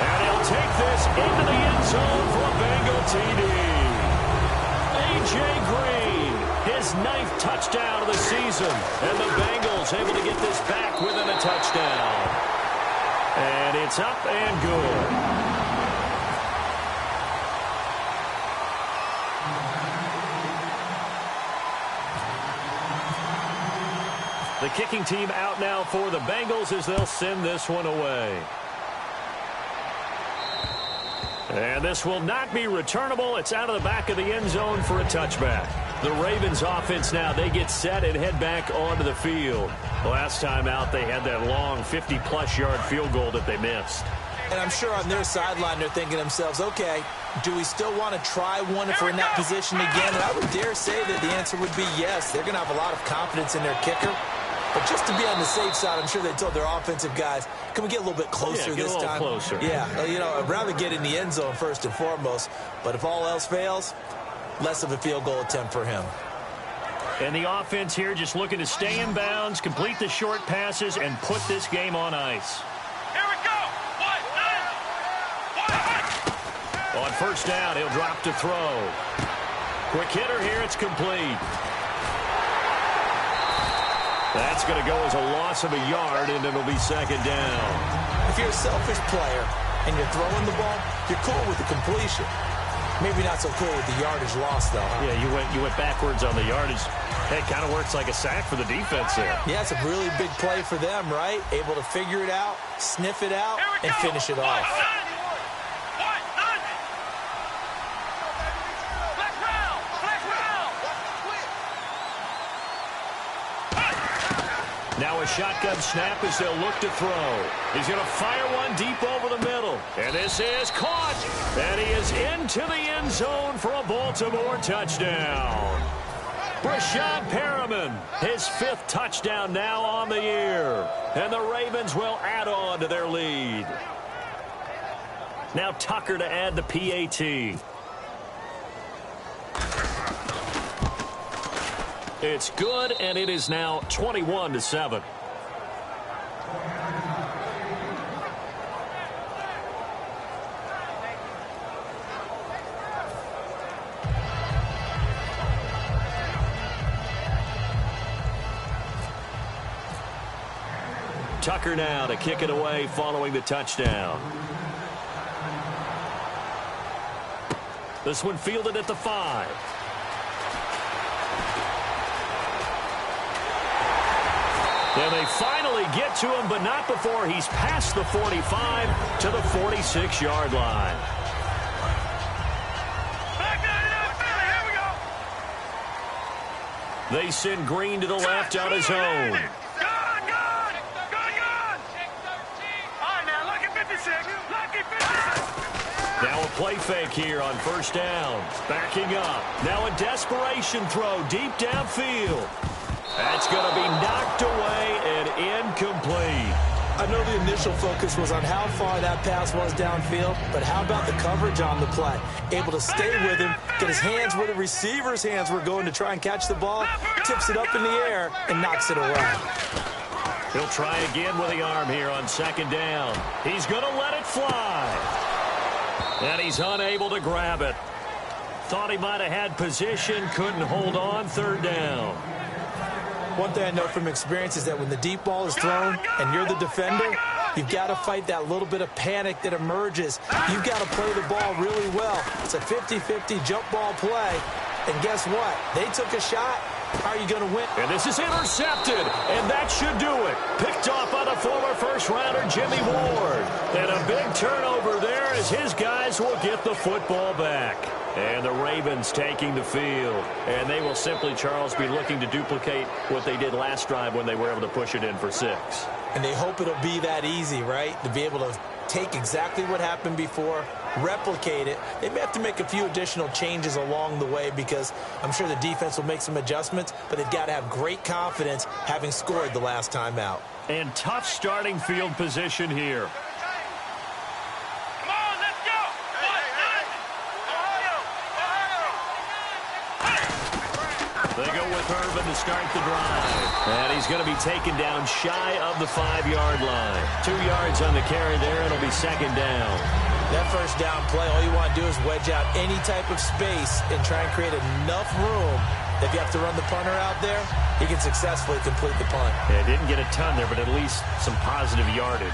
And he'll take this into the end zone for a Bengal TD. A.J. Green, his 9th touchdown of the season. And the Bengals able to get this back within a touchdown. And it's up and good. The kicking team out now for the Bengals as they'll send this one away. And this will not be returnable. It's out of the back of the end zone for a touchback. The Ravens offense now, they get set and head back onto the field. Last time out, they had that long 50-plus yard field goal that they missed. And I'm sure on their sideline, they're thinking to themselves, okay, do we still want to try one if we're in that position again? And I would dare say that the answer would be yes. They're going to have a lot of confidence in their kicker. But just to be on the safe side, I'm sure they told their offensive guys, can we get a little bit closer this time? Closer. Yeah, I'd rather get in the end zone first and foremost. But if all else fails, less of a field goal attempt for him. And the offense here just looking to stay in bounds, complete the short passes, and put this game on ice. Here we go. On first down, he'll drop to throw. Quick hitter here, it's complete. That's going to go as a loss of a yard, and it'll be second down. If you're a selfish player and you're throwing the ball, you're cool with the completion. Maybe not so cool with the yardage loss, though. Yeah, you went backwards on the yardage. It kind of works like a sack for the defense there. Yeah, it's a really big play for them, right? Able to figure it out, sniff it out, and finish it off. Now a shotgun snap as they'll look to throw. He's going to fire one deep over the middle. And this is caught. And he is into the end zone for a Baltimore touchdown. Brashad Perriman, his 5th touchdown now on the year. And the Ravens will add on to their lead. Now Tucker to add the PAT. It's good, and it is now 21-7. Tucker now to kick it away following the touchdown. This one fielded at the 5. And they finally get to him, but not before he's past the 45 to the 46-yard line. They send Green to the left on his own. Now a play fake here on first down. Backing up. Now a desperation throw deep downfield. That's going to be knocked away and incomplete. I know the initial focus was on how far that pass was downfield, but how about the coverage on the play? Able to stay with him, get his hands where the receiver's hands were going to try and catch the ball, tips it up in the air, and knocks it away. He'll try again with the arm here on second down. He's going to let it fly. And he's unable to grab it. Thought he might have had position, couldn't hold on, third down. One thing I know from experience is that when the deep ball is thrown and you're the defender, you've got to fight that little bit of panic that emerges. You've got to play the ball really well. It's a 50-50 jump ball play. And guess what? They took a shot. How are you going to win? And this is intercepted, and that should do it. Picked off by the former first-rounder Jimmy Ward. And a big turnover there as his guys will get the football back. And the Ravens taking the field. And they will simply, Charles, be looking to duplicate what they did last drive when they were able to push it in for 6. And they hope it'll be that easy, right? To be able to take exactly what happened before, replicate it. They may have to make a few additional changes along the way because I'm sure the defense will make some adjustments, but they've got to have great confidence having scored the last time out. And tough starting field position here. They go with Irvin to start the drive. And he's going to be taken down shy of the 5-yard line. 2 yards on the carry there. It'll be second down. That first down play, all you want to do is wedge out any type of space and try and create enough room that if you have to run the punter out there, he can successfully complete the punt. Yeah, didn't get a ton there, but at least some positive yardage.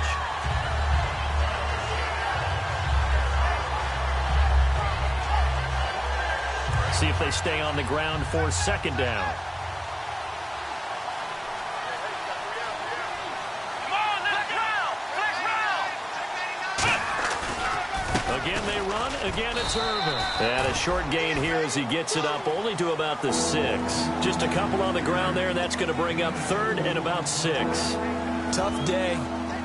See if they stay on the ground for second down. Again they run, again it's Irvin. And a short gain here as he gets it up only to about the 6. Just a couple on the ground there, and that's going to bring up third and about 6. Tough day,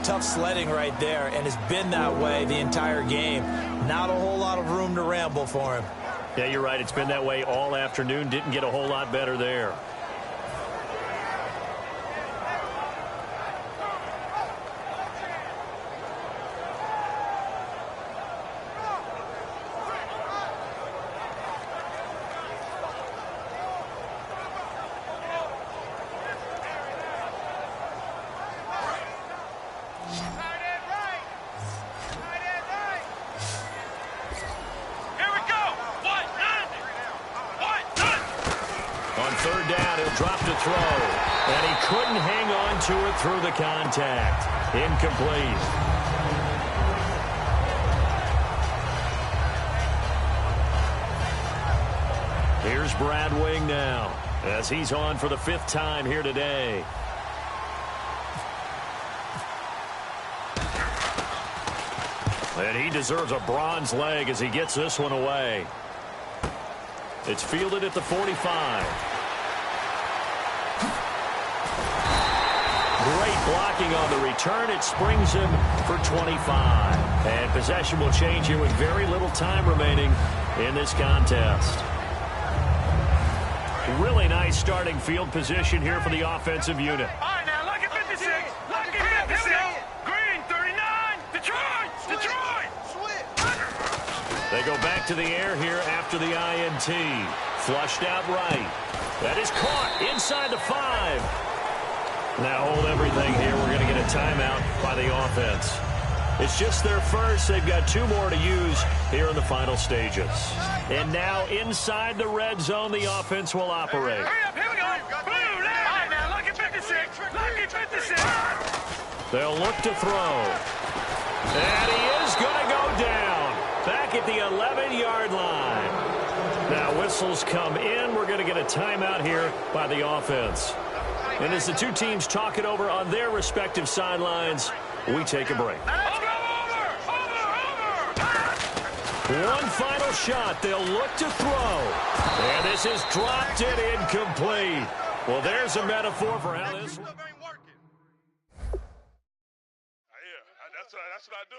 tough sledding right there, and it's been that way the entire game. Not a whole lot of room to ramble for him. Yeah, you're right. It's been that way all afternoon. Didn't get a whole lot better there. third down. He'll drop to throw. And he couldn't hang on to it through the contact. Incomplete. Here's Brad Wing now, as he's on for the 5th time here today. And he deserves a bronze leg as he gets this one away. It's fielded at the 45. Great blocking on the return. It springs him for 25. And possession will change here with very little time remaining in this contest. Really nice starting field position here for the offensive unit. All right, now, lucky 56. Lucky 56. Green, 39. Detroit. Detroit. They go back to the air here after the INT. Flushed out right. That is caught inside the 5. Now hold everything here. We're going to get a timeout by the offense. It's just their first. They've got 2 more to use here in the final stages. And now inside the red zone, the offense will operate. Hurry up, here we go. Blue, all right, now, lucky 56. Lucky 56. They'll look to throw. And he is going to go down. Back at the 11-yard line. Now whistles come in. We're going to get a timeout here by the offense. And as the 2 teams talk it over on their respective sidelines, we take a break. One final shot. They'll look to throw. And this is dropped and incomplete. Well, there's a metaphor for how this... Yeah, that's what I do.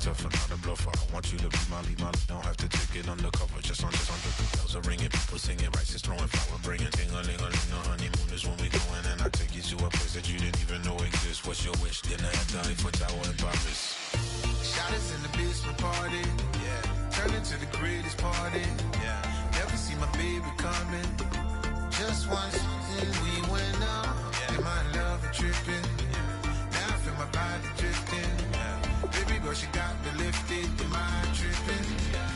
tougher, not a bluffer. I want you to be my lead, don't have to take it undercover. Just under the bells are ringing, people singing, rice is throwing, flower bringing, ting-a-ling-a-ling. The honeymoon is when we going, and I take you to a place that you didn't even know exists. What's your wish? Dinner at the Eiffel Tower in Paris. Shot us in the basement party, yeah. Turn into the greatest party, yeah. Never see my baby coming. Just once, and we went up. Yeah. In my love and tripping, yeah. Now I feel my body drifting, yeah. Baby girl, she got me lifted. Your mind tripping, yeah.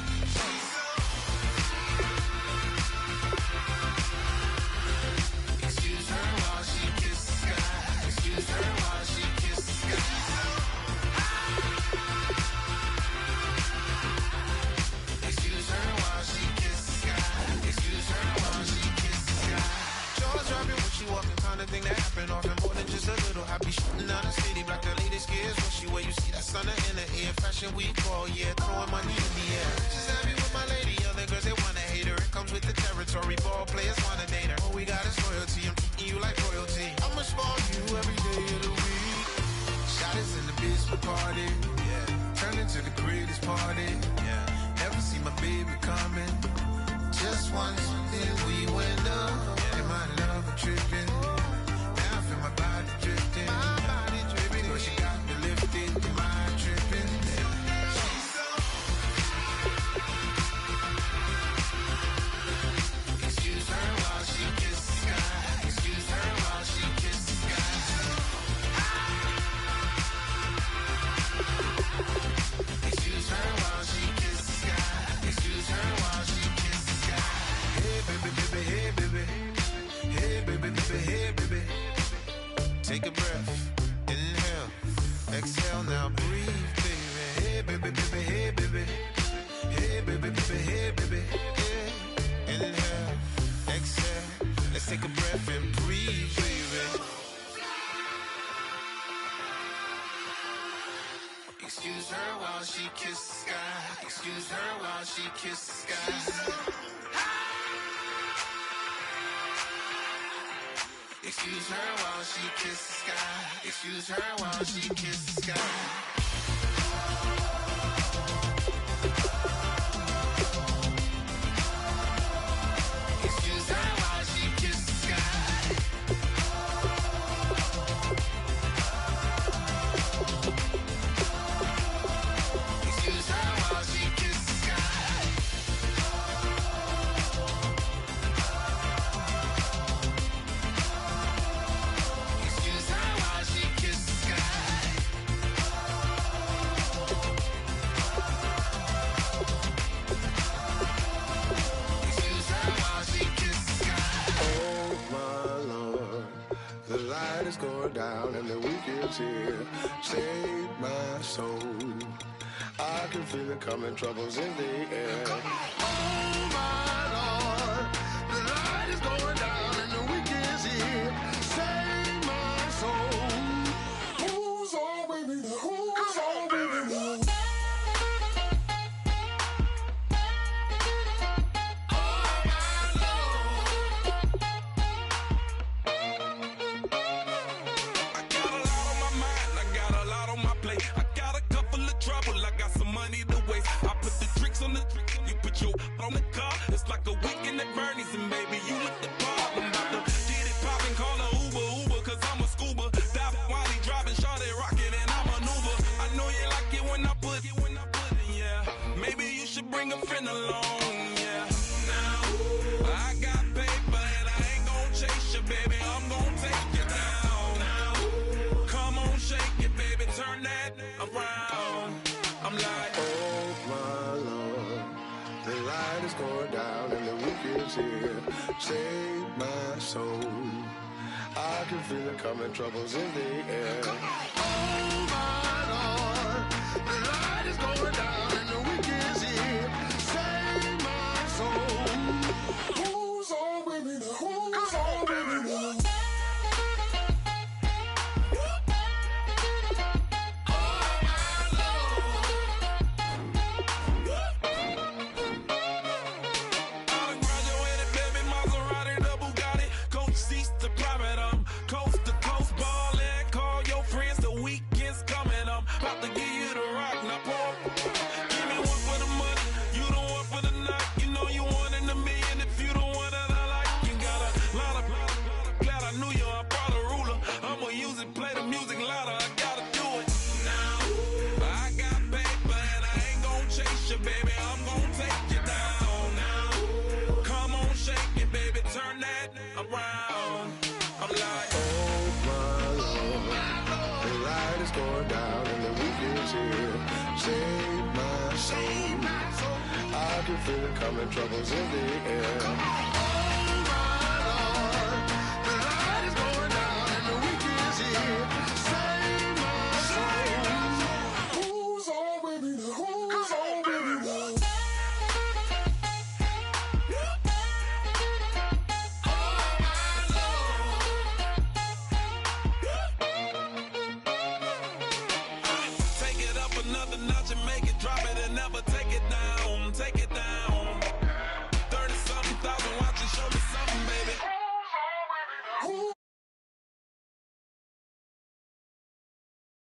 Excuse her while she kisses the sky. Excuse her while she kisses the sky. Excuse her while she kisses the sky. Excuse her while she kisses the sky. Jaws dropping when she walking, kind of thing that happen often. More than just a little. I be shooting down the city, black the latest gears. When she wear, you see that sun in the air. Fashion week all year, throwing money in the air. She's happy with my lady, other girls they wanna hate her. It comes with the territory, ball players wanna date her. All we got is loyalty, I'm treating you like royalty. I'ma spoil you every day of the week. Shot us in the basement party, yeah. Turn into the greatest party, yeah. Never see my baby coming. Just once, then we went up, yeah. In my love and tripping. Now I feel my body drifting. My body dripping, but she got me lifted. Your mind tripping, yeah. She's so. Excuse her while she kisses the sky. Excuse her while she kisses the sky. Excuse her while she kisses the sky. Excuse her while she kisses the sky. Hey baby, baby, hey baby. Hey baby, baby, hey baby. Take a breath, inhale, exhale, now breathe, baby. Hey baby, baby, hey baby. Hey baby, baby, hey baby. Yeah. Inhale, exhale, let's take a breath and breathe, baby. Excuse her while she kisses the sky. Excuse her while she kisses the sky. Excuse her while she kisses the sky. Excuse her while she kisses the sky. Excuse her while she kisses the sky. Excuse her while she kisses the sky. Excuse her while she kisses the sky. Excuse her while she kisses the sky. Oh my Lord, the light is going down and the week is here. Save my soul. I can feel it coming, troubles in the air. Oh my Lord, the light is going down and the week is here. Save my soul. Who's all with me now? Who's all with me now? I got a lot on my mind, I got a lot on my plate. I got a couple of trouble, I got some money to waste. I put the tricks on the you put your on the car. It's like a weekend at Bernie's, and baby, you look the part. I'm about to get it poppin', call a Uber, cause I'm a scuba. Dive while he driving, shawty rockin', and I maneuver. I know you like it when I put it, yeah. Maybe you should bring a friend along, yeah. Now, I got paper, and I ain't gon' chase you, baby. I'm gon' take you down. Now, come on, shake it, baby, turn that around. I'm like, Oh my Lord, the light is going down and the week is here. Save my soul. I can feel it coming, troubles in the air. Oh my Lord, the light is going down and the week is here. Save my soul. Who's all with me now? Who's all with me now? I graduated, baby, Maserati, the Bugatti, coach seats to private, coast to coast ballin'. Call your friends, the weekend's coming, about to give you the rock. Now pour can feel it coming, troubles in the air.